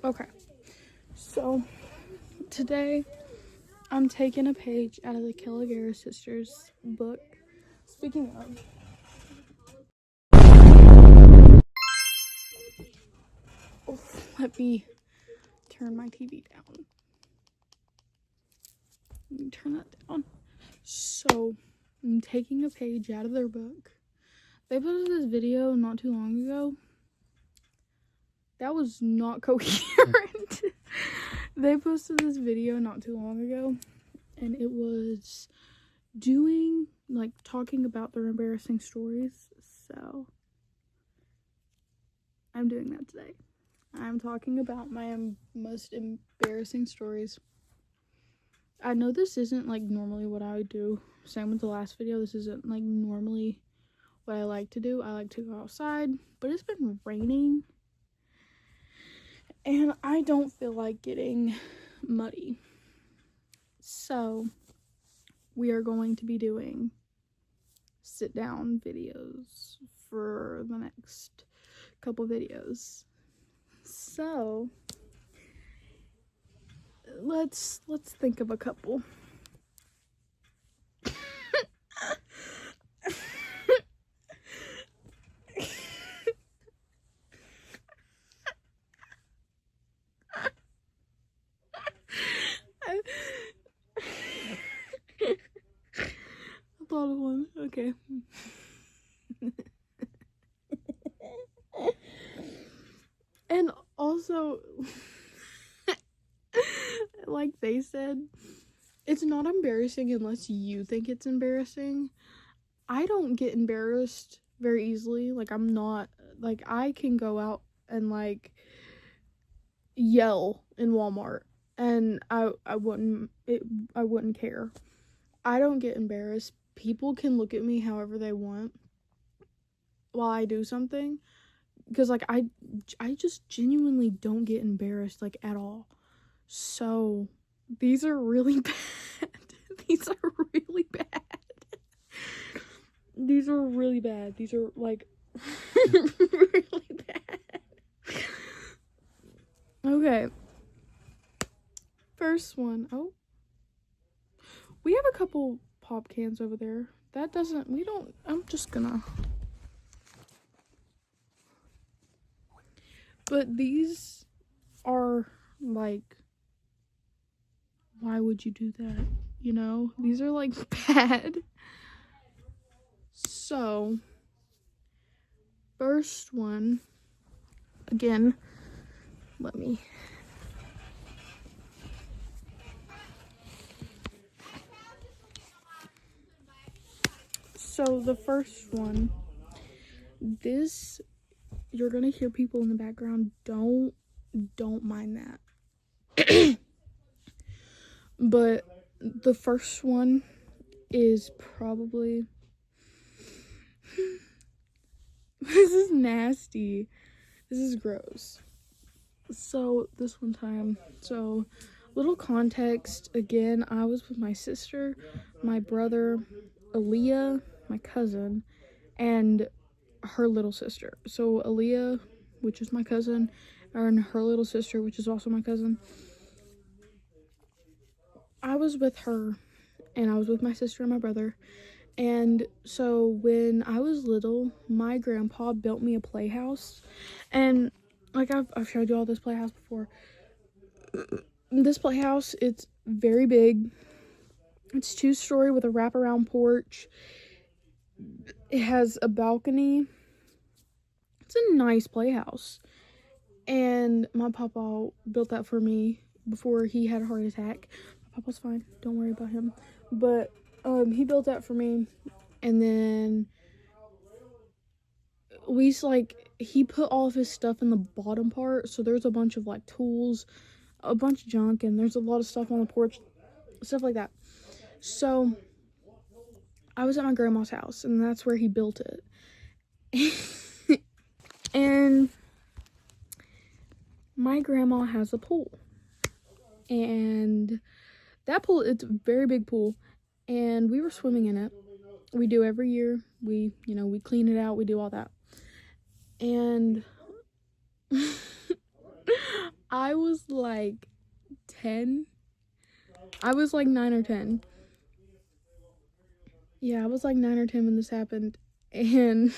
Okay, so today I'm taking a page out of the Caligari Sisters book. Speaking of, let me turn my TV down. Let me turn that down. So, I'm taking a page out of their book. They posted this video not too long ago. That was not coherent. They posted this video not too long ago, and it was talking about their embarrassing stories. So, I'm doing that today. I'm talking about my most embarrassing stories. I know this isn't like normally what I would do. Same with the last video. This isn't like normally what I like to do. I like to go outside, but it's been raining and I don't feel like getting muddy. So we are going to be doing sit down videos for the next couple videos. So let's think of a couple. I thought of one. Okay. And also, like they said, it's not embarrassing unless you think it's embarrassing. I don't get embarrassed very easily. Like, I'm not, like, I can go out and, like, yell in Walmart, and I wouldn't care. I don't get embarrassed. People can look at me however they want while I do something, because, like, I just genuinely don't get embarrassed, like, at all. So, these are really bad. These are really bad. These are really bad. These are, like, really bad. Okay. First one. Oh. We have a couple pop cans over there. I'm just gonna. But these are, like, why would you do that? You know? These are, like, bad. So, first one. Again, let me. So, the first one. You're gonna hear people in the background. Don't mind that. But the first one is probably this is nasty. This is gross. So this one time, little context again, I was with my sister, my brother, Aaliyah, my cousin, and her little sister. So Aaliyah, which is my cousin, and her little sister, which is also my cousin. I was with her, and I was with my sister and my brother. And so when I was little, my grandpa built me a playhouse. And like I've showed you all this playhouse before. This playhouse, it's very big. It's 2-story with a wraparound porch. It has a balcony. It's a nice playhouse. And my papa built that for me before he had a heart attack. My papa's fine. Don't worry about him. But he built that for me. And then he put all of his stuff in the bottom part. So there's a bunch of, like, tools, a bunch of junk, and there's a lot of stuff on the porch. Stuff like that. So I was at my grandma's house, and that's where he built it. And my grandma has a pool. And that pool, it's a very big pool. And we were swimming in it. We do every year. We clean it out. We do all that. And I was like 10. I was like 9 or 10. Yeah, I was like 9 or 10 when this happened. And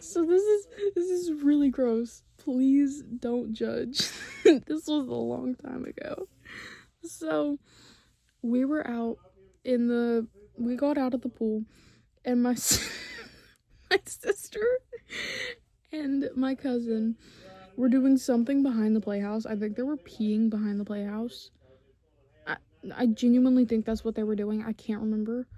so this is really gross. Please don't judge. This was a long time ago. So we were out we got out of the pool, and my my sister and my cousin were doing something behind the playhouse. I think they were peeing behind the playhouse. I genuinely think that's what they were doing. I can't remember.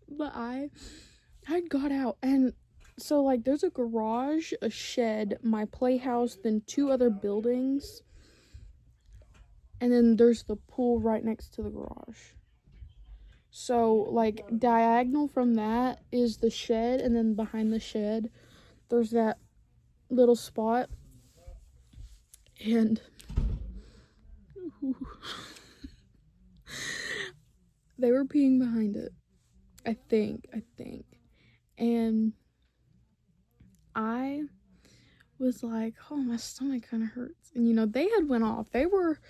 But I got out, and so like there's a garage, a shed, my playhouse, then 2 other buildings, and then there's the pool right next to the garage. So like diagonal from that is the shed, and then behind the shed there's that little spot. And they were peeing behind it. I think. And I was like, oh, my stomach kind of hurts. And they had went off. They were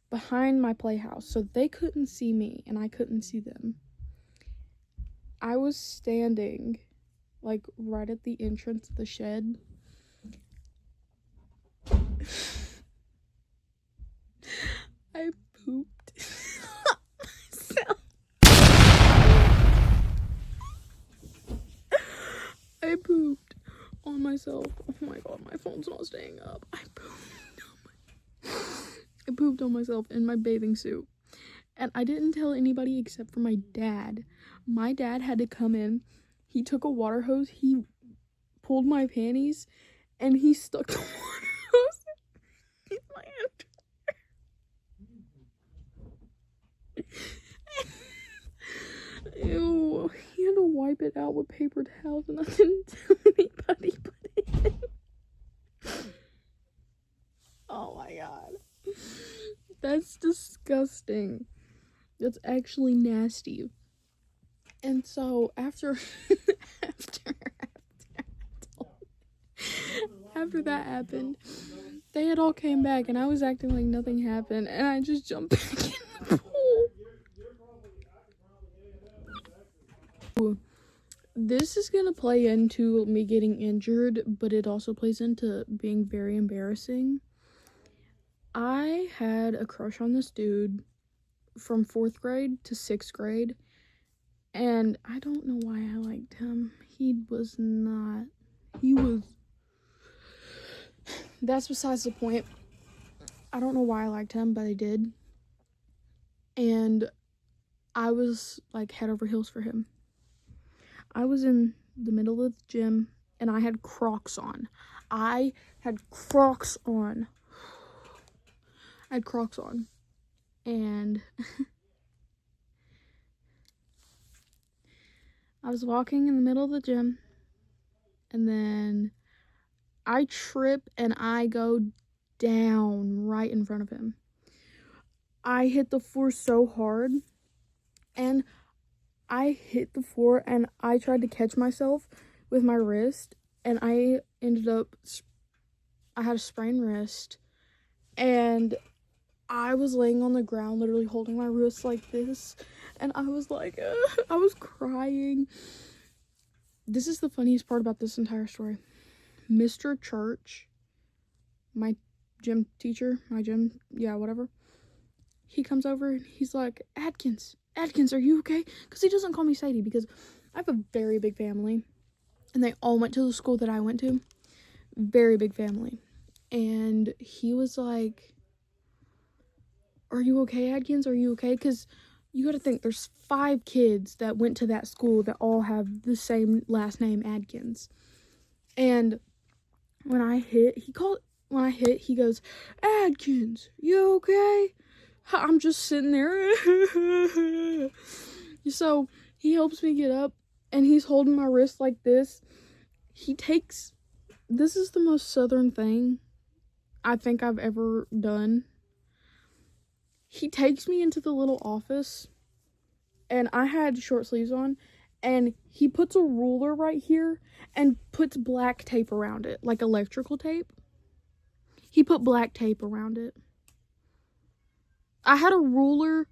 behind my playhouse, so they couldn't see me and I couldn't see them. I was standing like right at the entrance of the shed. I pooped myself. I pooped on myself. Oh my god, my phone's not staying up. I pooped on myself in my bathing suit. And I didn't tell anybody except for my dad. My dad had to come in. He took a water hose, he pulled my panties, and he stuck the water hose in my underwear. Ew. He had to wipe it out with paper towels, and I didn't tell anybody but him. Oh my god. That's disgusting. That's actually nasty. And so after that happened, they had all came back, and I was acting like nothing happened, and I just jumped back in the pool. This is gonna play into me getting injured, but it also plays into being very embarrassing. I had a crush on this dude from 4th grade to 6th grade, and I don't know why I liked him. That's besides the point. I don't know why I liked him, but I did. And I was like head over heels for him. I was in the middle of the gym, and I had Crocs on. I had Crocs on. And I was walking in the middle of the gym, and then I trip and I go down right in front of him. I hit the floor so hard, and I hit the floor, and I tried to catch myself with my wrist, and I had a sprained wrist, and I was laying on the ground, literally holding my wrist like this, and I was like, I was crying. This is the funniest part about this entire story. Mr. Church, my gym teacher, whatever, he comes over and he's like, Adkins, are you okay? Because he doesn't call me Sadie, because I have a very big family, and they all went to the school that I went to. Very big family. And he was like, are you okay, Adkins? Are you okay? Because you gotta think, there's 5 kids that went to that school that all have the same last name, Adkins. And when I hit, he goes, Adkins, you okay? I'm just sitting there. So he helps me get up, and he's holding my wrist like this. This is the most southern thing I think I've ever done. He takes me into the little office, and I had short sleeves on, and he puts a ruler right here and puts black tape around it, like electrical tape. He put black tape around it. I had a ruler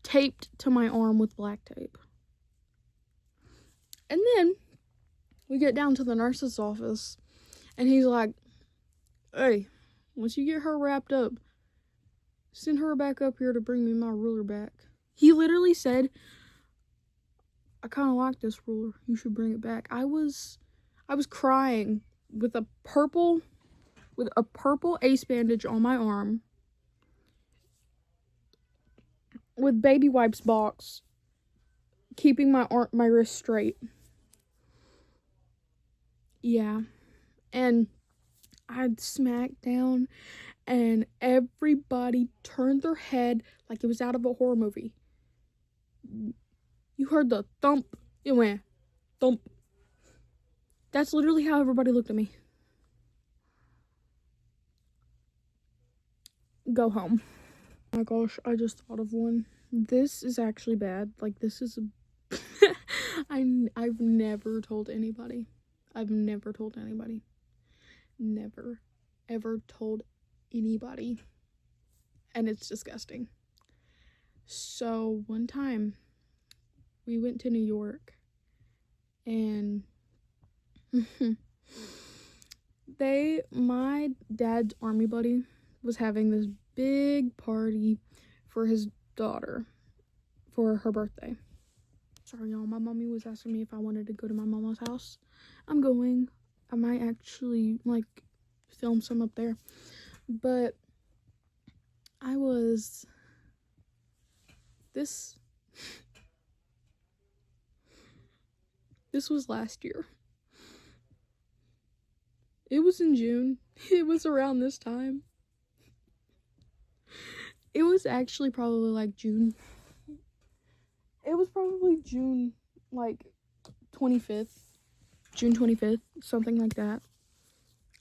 taped to my arm with black tape. And then we get down to the nurse's office, and he's like, hey, once you get her wrapped up, send her back up here to bring me my ruler back. He literally said, I kind of like this ruler. You should bring it back. I was crying with a purple ace bandage on my arm, with baby wipes box, keeping my wrist straight. Yeah. And I'd smacked down, and everybody turned their head like it was out of a horror movie. You heard the thump. It went thump. That's literally how everybody looked at me. Go home. Oh my gosh, I just thought of one. This is actually bad. Like, this is I've never told anybody. Never, ever told anybody. And it's disgusting. So, one time, we went to New York, and my dad's army buddy was having this big party for his daughter for her birthday. Sorry, y'all, my mommy was asking me if I wanted to go to my mama's house. I'm going. I might actually, like, film some up there. But this was last year. It was in June. It was around this time. It was actually probably like June. It was probably June, like 25th. June 25th, something like that.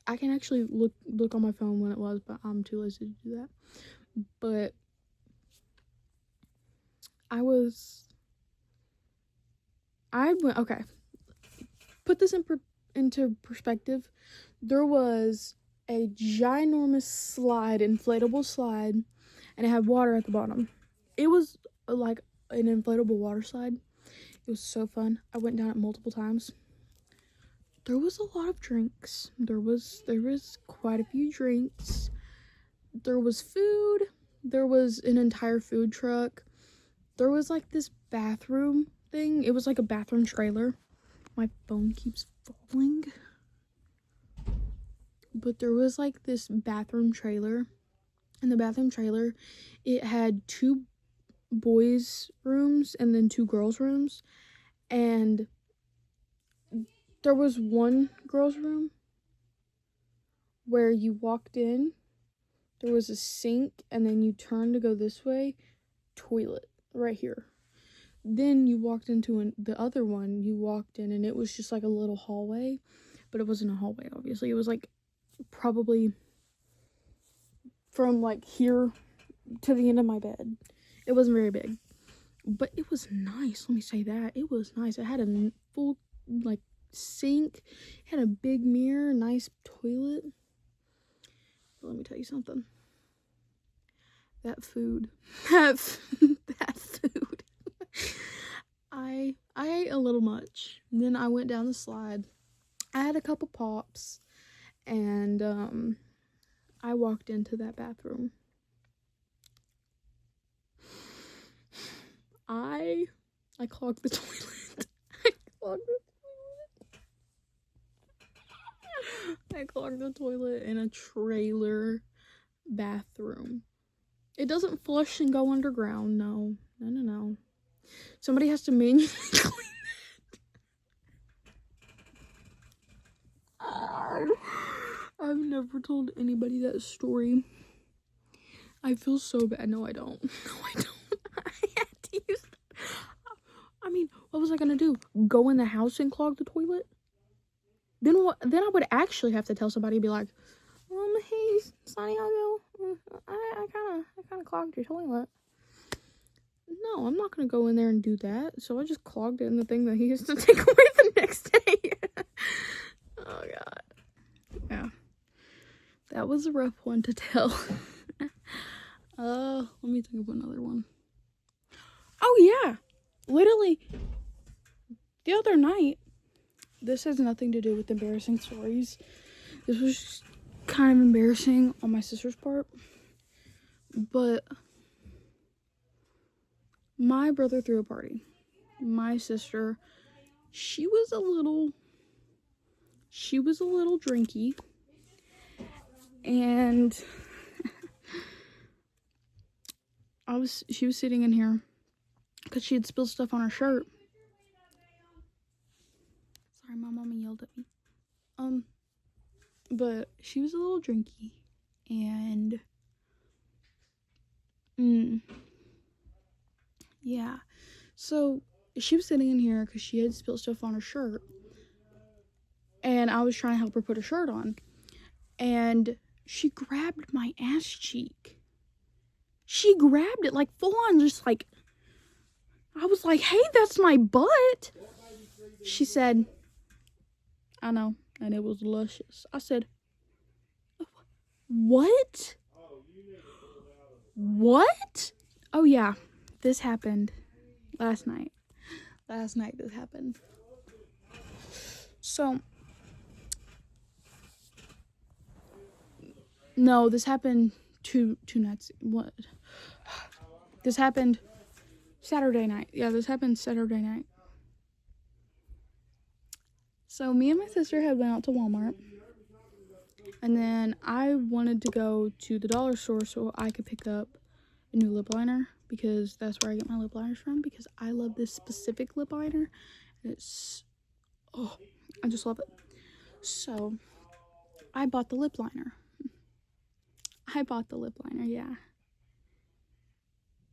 I can actually look on my phone when it was, but I'm too lazy to do that. But okay. Put this into perspective. There was a ginormous slide, inflatable slide, and it had water at the bottom. It was like an inflatable water slide. It was so fun. I went down it multiple times. There was a lot of drinks. There was quite a few drinks. There was food. There was an entire food truck. There was like this bathroom thing. It was like a bathroom trailer. My phone keeps falling. But there was like this bathroom trailer. And the bathroom trailer, it had 2 boys' rooms and then 2 girls' rooms. And there was one girl's room where you walked in, there was a sink, and then you turned to go this way, toilet right here. Then you walked into the other one, you walked in, and it was just like a little hallway, but it wasn't a hallway, obviously. It was like probably from like here to the end of my bed. It wasn't very big, but it was nice. Let me say that. It was nice. It had a full like sink, had a big mirror, nice toilet. But let me tell you something. That food. That food. I ate a little much. And then I went down the slide. I had a couple pops, and I walked into that bathroom. I clogged the toilet. I clogged the toilet in a trailer bathroom. It doesn't flush and go underground. No. Somebody has to manually clean it. I've never told anybody that story. I feel so bad. No, I don't. I had to use that. I mean, what was I gonna do? Go in the house and clog the toilet? Then what? Then I would actually have to tell somebody, be like, hey, Santiago, I kind of clogged your toilet. no, I'm not gonna go in there and do that. So I just clogged it in the thing that he used to take away the next day. Oh god. Yeah. That was a rough one to tell. Let me think of another one. Oh yeah. Literally the other night, this has nothing to do with embarrassing stories. This was just kind of embarrassing on my sister's part. But my brother threw a party. My sister, she was a little drinky. And she was sitting in here because she had spilled stuff on her shirt. Sorry, my mama yelled at me. But she was a little drinky, and yeah. So she was sitting in here because she had spilled stuff on her shirt, and I was trying to help her put her shirt on, and she grabbed my ass cheek. She grabbed it like full on, just like, I was like, hey, that's my butt. She said, I know, and it was luscious. I said, what? What? Oh yeah, this happened last night. Last night this happened. So, no, this happened two nights. What? This happened Saturday night. Yeah, this happened Saturday night. So me and my sister had went out to Walmart, and then I wanted to go to the dollar store so I could pick up a new lip liner, because that's where I get my lip liners from, because I love this specific lip liner. It's, oh, I just love it. So I bought the lip liner. Yeah.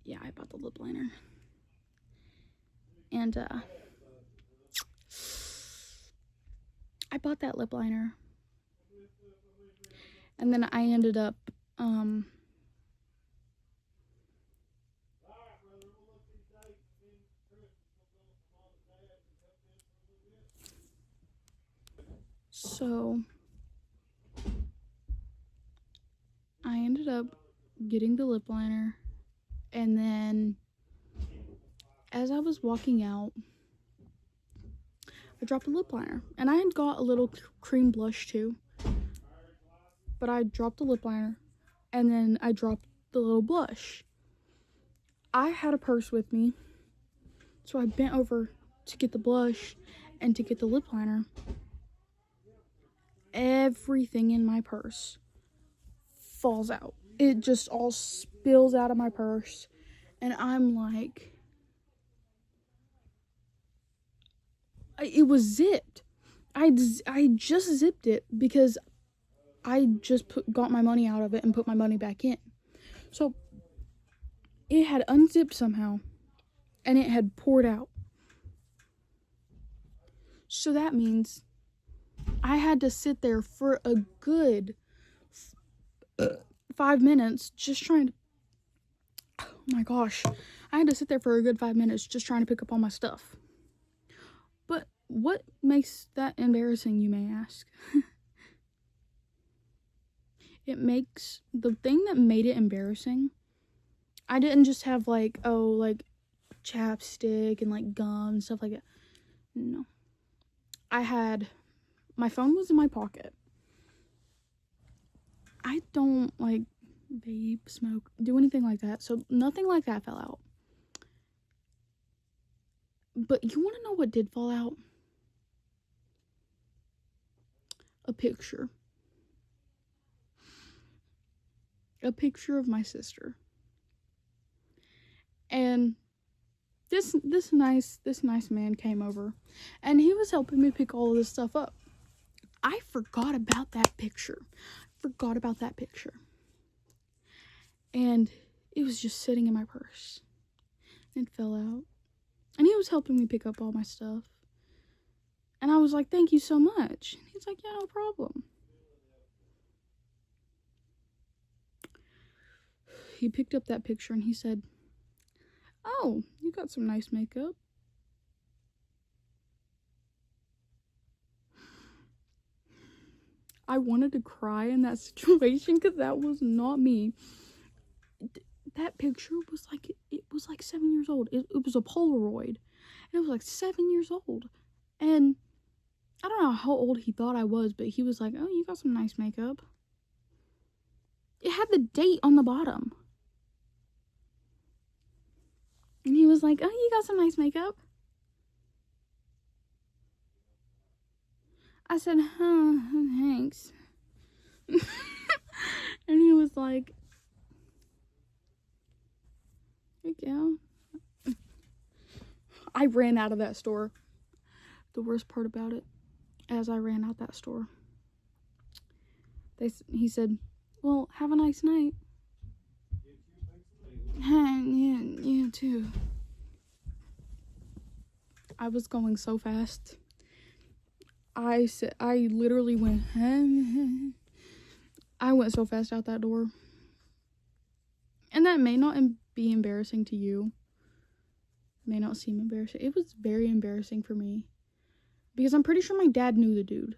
Yeah, I bought the lip liner. And I bought that lip liner. And then I ended up so I ended up getting the lip liner, and then as I was walking out, I dropped a lip liner, and I had got a little cream blush too, but I dropped the lip liner, and then I dropped the little blush. I had a purse with me, so I bent over to get the blush and to get the lip liner. Everything in my purse falls out. It just all spills out of my purse, and I'm like, it was zipped. I just zipped it because I just got my money out of it and put my money back in. So it had unzipped somehow, and it had poured out. So that means I had to sit there for a good 5 minutes just trying to, oh my gosh, I had to sit there for a good 5 minutes just trying to pick up all my stuff. But what makes that embarrassing, you may ask? The thing that made it embarrassing, I didn't just have like chapstick and like gum and stuff like that. No. My phone was in my pocket. I don't like vape, smoke, do anything like that, so nothing like that fell out. But you want to know what did fall out? A picture. A picture of my sister. And this nice man came over, and he was helping me pick all of this stuff up. I forgot about that picture. And it was just sitting in my purse. It fell out. And he was helping me pick up all my stuff. And I was like, thank you so much. And he's like, yeah, no problem. He picked up that picture and he said, Oh, you got some nice makeup. I wanted to cry in that situation because that was not me. That picture was like, it was like 7 years old. It was a Polaroid. And it was like 7 years old. And I don't know how old he thought I was, but he was like, oh, you got some nice makeup. It had the date on the bottom. And he was like, oh, you got some nice makeup. I said, huh, thanks. And he was like, here you go. I ran out of that store. The worst part about it, as I ran out that store, he said, well, have a nice night. Yeah, you too. I was going so fast. I literally went, I went so fast out that door. And that may not be embarrassing to you. May not seem embarrassing. It was very embarrassing for me. Because I'm pretty sure my dad knew the dude.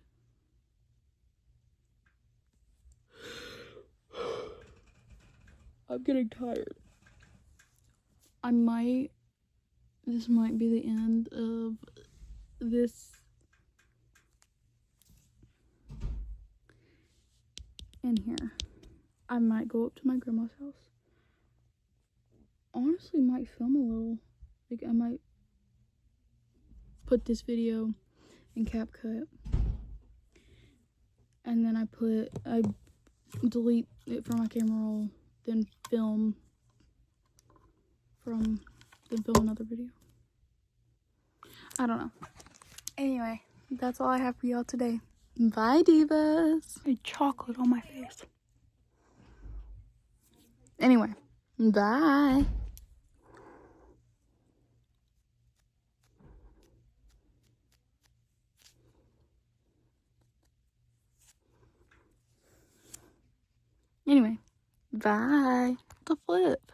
I'm getting tired. This might be the end of this in here. I might go up to my grandma's house. Honestly, might film a little. Like, I might put this video in CapCut. And then I delete it from my camera roll, then film another video. I don't know. Anyway, that's all I have for y'all today. Bye, divas. I had chocolate on my face. Anyway, bye. Anyway, bye. The flip.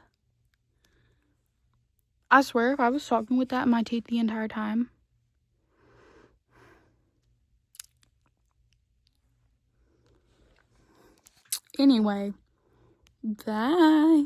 I swear, if I was talking with that in my teeth the entire time. Anyway, bye.